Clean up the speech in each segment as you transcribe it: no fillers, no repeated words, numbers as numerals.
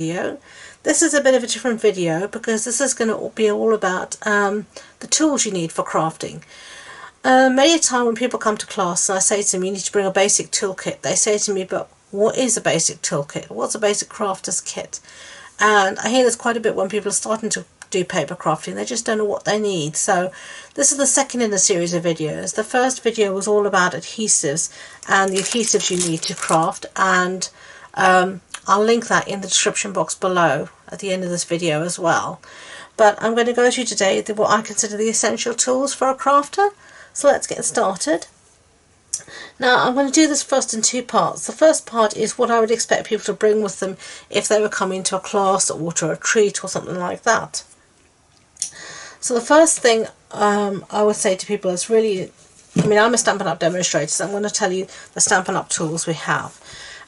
video. This is a bit of a different video because this is going to be all about the tools you need for crafting. Many a time when people come to class and I say to them, you need to bring a basic toolkit, they say to me, but what is a basic toolkit? What's a basic crafter's kit? And I hear this quite a bit when people are starting to do paper crafting. They just don't know what they need. So this is the second in a series of videos. The first video was all about adhesives and the adhesives you need to craft, and I'll link that in the description box below at the end of this video as well. But I'm going to go through today what I consider the essential tools for a crafter. So let's get started. Now I'm going to do this first in two parts. The first part is what I would expect people to bring with them if they were coming to a class or to a retreat or something like that. So the first thing I would say to people is really, I'm a Stampin' Up demonstrator, so I'm going to tell you the Stampin' Up tools we have.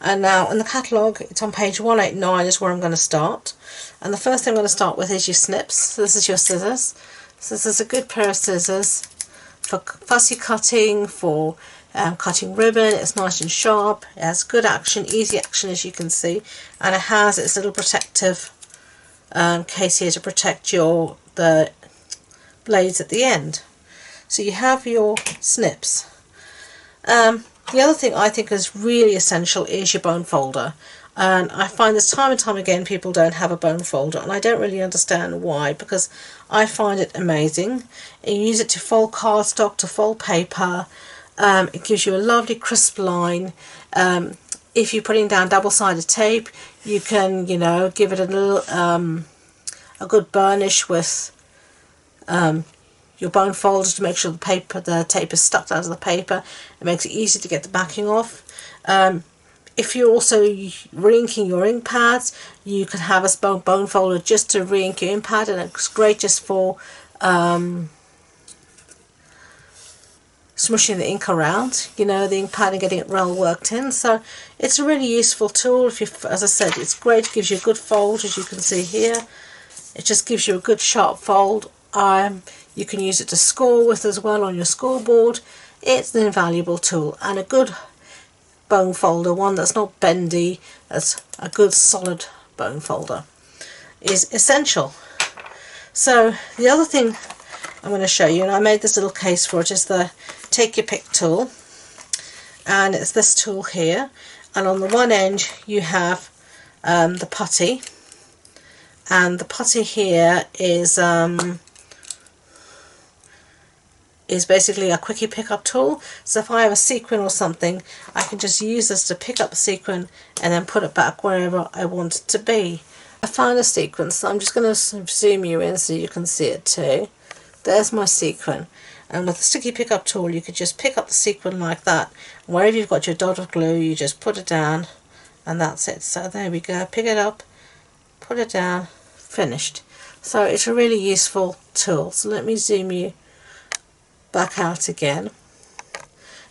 And now in the catalogue, it's on page 189 is where I'm going to start. And the first thing I'm going to start with is your snips. So this is your scissors. So this is a good pair of scissors for fussy cutting, for cutting ribbon. It's nice and sharp. It has good action, easy action, as you can see. And it has its little protective case here to protect the blades at the end. So you have your snips. The other thing I think is really essential is your bone folder, and I find this time and time again people don't have a bone folder, and I don't really understand why, because I find it amazing. You use it to fold cardstock, to fold paper. It gives you a lovely crisp line. If you're putting down double-sided tape, you can, give it a little a good burnish with your bone folder to make sure the tape is stuck down to the paper. It makes it easy to get the backing off. If you're also re-inking your ink pads, you can have a bone folder just to re-ink your ink pad, and it's great just for smushing the ink around, the ink pad, and getting it well worked in. So it's a really useful tool. As I said, it's great. It gives you a good fold, as you can see here. It just gives you a good sharp fold. You can use it to score with as well on your scoreboard. It's an invaluable tool, and a good bone folder, one that's not bendy, that's a good solid bone folder, is essential. So the other thing I'm going to show you, and I made this little case for it, is the Take Your Pick tool, and it's this tool here, and on the one end you have the putty, and the putty here is basically a quickie pickup tool. So if I have a sequin or something, I can just use this to pick up a sequin and then put it back wherever I want it to be. I found a sequin, so I'm just going to zoom you in so you can see it too. There's my sequin, and with the sticky pickup tool you could just pick up the sequin like that. Wherever you've got your dot of glue, you just put it down, and that's it. So there we go, pick it up, put it down, finished. So it's a really useful tool. So let me zoom you back out again.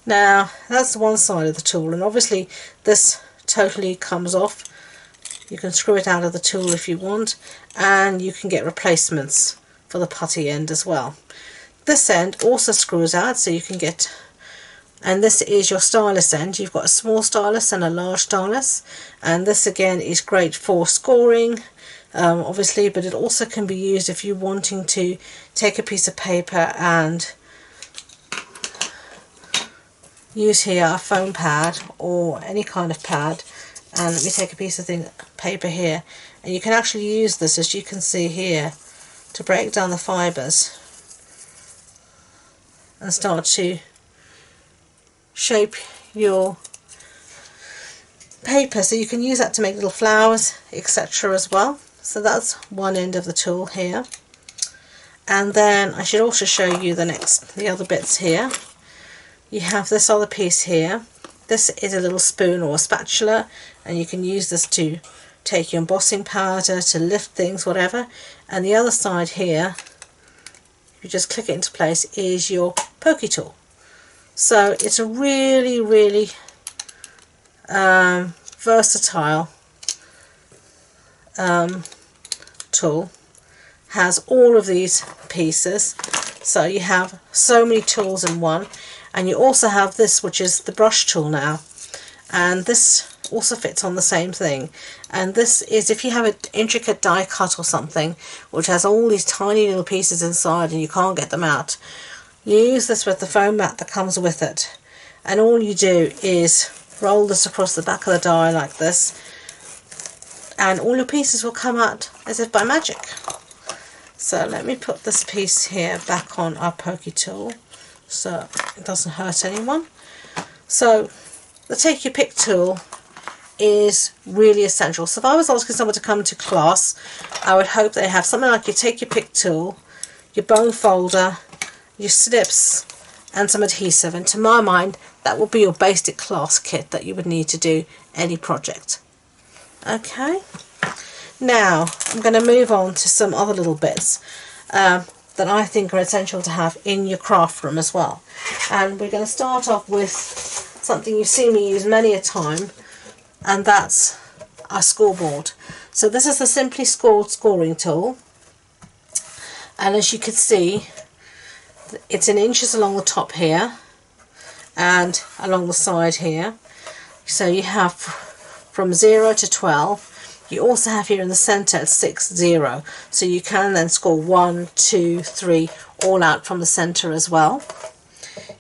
Now that's one side of the tool, and obviously this totally comes off. You can screw it out of the tool if you want, and you can get replacements for the putty end as well. This end also screws out, so you can get, and this is your stylus end. You've got a small stylus and a large stylus, and this again is great for scoring, obviously, but it also can be used if you're wanting to take a piece of paper and use here a foam pad or any kind of pad, and let me take a piece of paper here, and you can actually use this, as you can see here, to break down the fibres and start to shape your paper. So you can use that to make little flowers, etc. as well. So that's one end of the tool here, and then I should also show you the other bits here. You have this other piece here. This is a little spoon or a spatula, and you can use this to take your embossing powder, to lift things, whatever. And the other side here, you just click it into place, is your pokey tool. So it's a really, really versatile tool. Has all of these pieces, so you have so many tools in one. And you also have this, which is the brush tool now, and this also fits on the same thing. And this is if you have an intricate die cut or something which has all these tiny little pieces inside and you can't get them out, you use this with the foam mat that comes with it, and all you do is roll this across the back of the die like this, and all your pieces will come out as if by magic. So let me put this piece here back on our pokey tool so it doesn't hurt anyone. So the take your pick tool is really essential. So if I was asking someone to come to class, I would hope they have something like your take your pick tool, your bone folder, your snips and some adhesive, and to my mind that would be your basic class kit that you would need to do any project. Okay, now I'm going to move on to some other little bits that I think are essential to have in your craft room as well. And we're going to start off with something you've seen me use many a time, and that's our scoreboard. So this is the Simply Scored scoring tool, and as you can see it's in inches along the top here and along the side here. So you have from 0 to 12. You also have here in the centre at 6, 0. So you can then score 1, 2, 3 all out from the centre as well.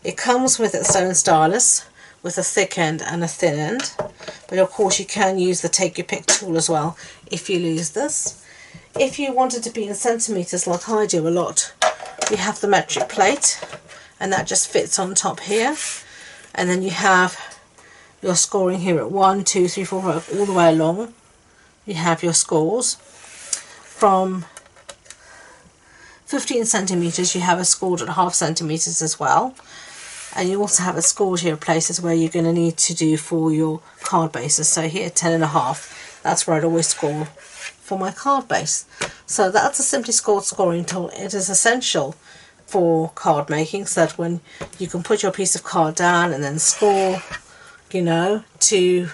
It comes with its own stylus with a thick end and a thin end. But of course you can use the take your pick tool as well if you lose this. If you wanted to be in centimetres like I do a lot, you have the metric plate, and that just fits on top here, and then you have your scoring here at 1, 2, 3, 4, 5 all the way along. You have your scores. From 15 centimetres you have it scored at half centimetres as well, and you also have it scored here at places where you're going to need to do for your card bases. So here 10.5, that's where I'd always score for my card base. So that's a Simply Scored scoring tool. It is essential for card making, so that when you can put your piece of card down and then score, you know, to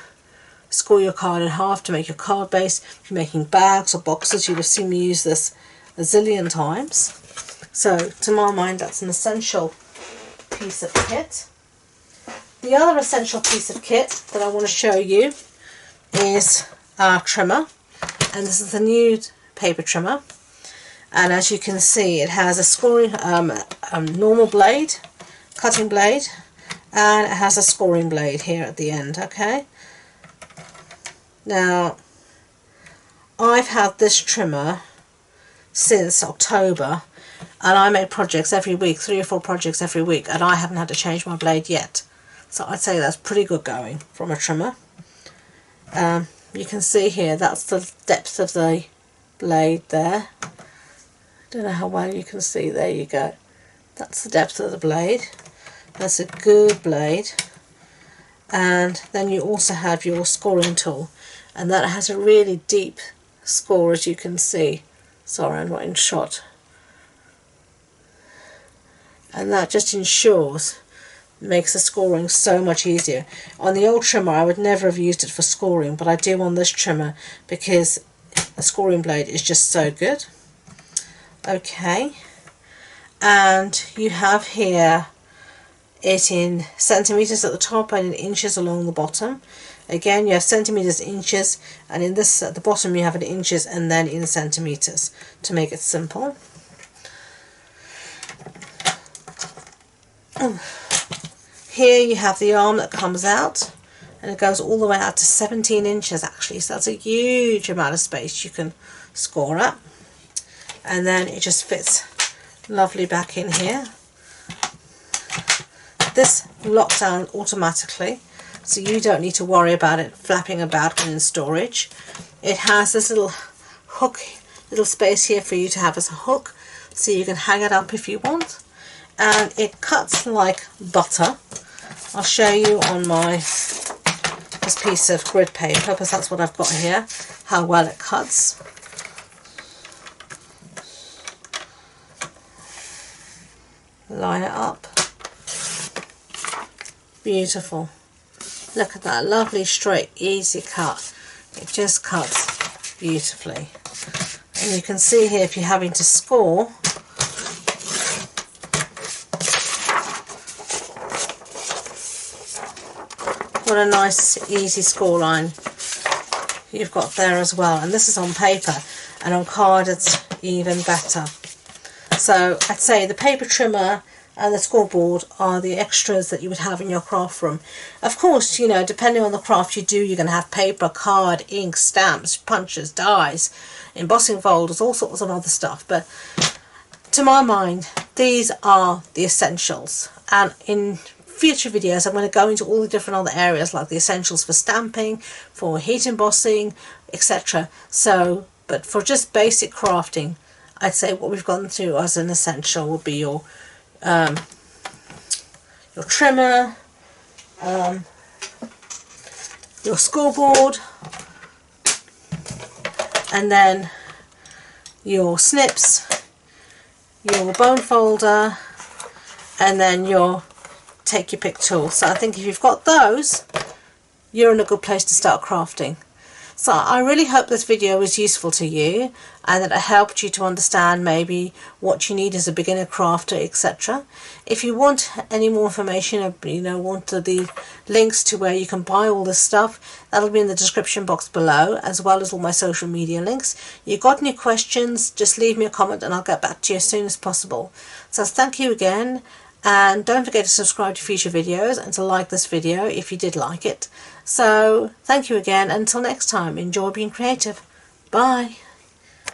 score your card in half to make your card base. If you're making bags or boxes, you'll have seen me use this a zillion times. So to my mind that's an essential piece of kit. The other essential piece of kit that I want to show you is our trimmer, and this is the new paper trimmer, and as you can see it has a scoring normal blade, cutting blade, and it has a scoring blade here at the end. Okay, now I've had this trimmer since October, and I make projects every week, 3 or 4 projects every week, and I haven't had to change my blade yet. So I'd say that's pretty good going from a trimmer. You can see here that's the depth of the blade there. Don't know how well you can see. There you go. That's the depth of the blade. That's a good blade. And then you also have your scoring tool, and that has a really deep score, as you can see. Sorry, I'm not in shot. And that just ensures, makes the scoring so much easier. On the old trimmer I would never have used it for scoring, but I do on this trimmer because the scoring blade is just so good. Okay, and you have here it in centimetres at the top and in inches along the bottom. Again, you have centimetres, inches, and in this at the bottom you have it in inches and then in centimetres to make it simple. Here you have the arm that comes out, and it goes all the way out to 17 inches actually, so that's a huge amount of space you can score at. And then it just fits lovely back in here. This locks down automatically, so you don't need to worry about it flapping about when in storage. It has this little hook, little space here for you to have as a hook, so you can hang it up if you want. And it cuts like butter. I'll show you on this piece of grid paper, because that's what I've got here, how well it cuts. Line it up. Beautiful. Look at that, lovely straight easy cut. It just cuts beautifully. And you can see here if you're having to score, what a nice easy score line you've got there as well. And this is on paper, and on card it's even better. So I'd say the paper trimmer and the scoreboard are the extras that you would have in your craft room. Of course, you know, depending on the craft you do, you're going to have paper, card, ink, stamps, punches, dies, embossing folders, all sorts of other stuff. But to my mind, these are the essentials. And in future videos, I'm going to go into all the different other areas, like the essentials for stamping, for heat embossing, etc. So, but for just basic crafting, I'd say what we've gone through as an essential would be your trimmer, your scoreboard, and then your snips, your bone folder, and then your take your pick tool. So I think if you've got those, you're in a good place to start crafting. So I really hope this video was useful to you, and that it helped you to understand maybe what you need as a beginner crafter, etc. If you want any more information, you know, want the links to where you can buy all this stuff, that'll be in the description box below, as well as all my social media links. You got any questions, just leave me a comment and I'll get back to you as soon as possible. So thank you again, and don't forget to subscribe to future videos and to like this video if you did like it. So thank you again, and until next time, enjoy being creative. Bye.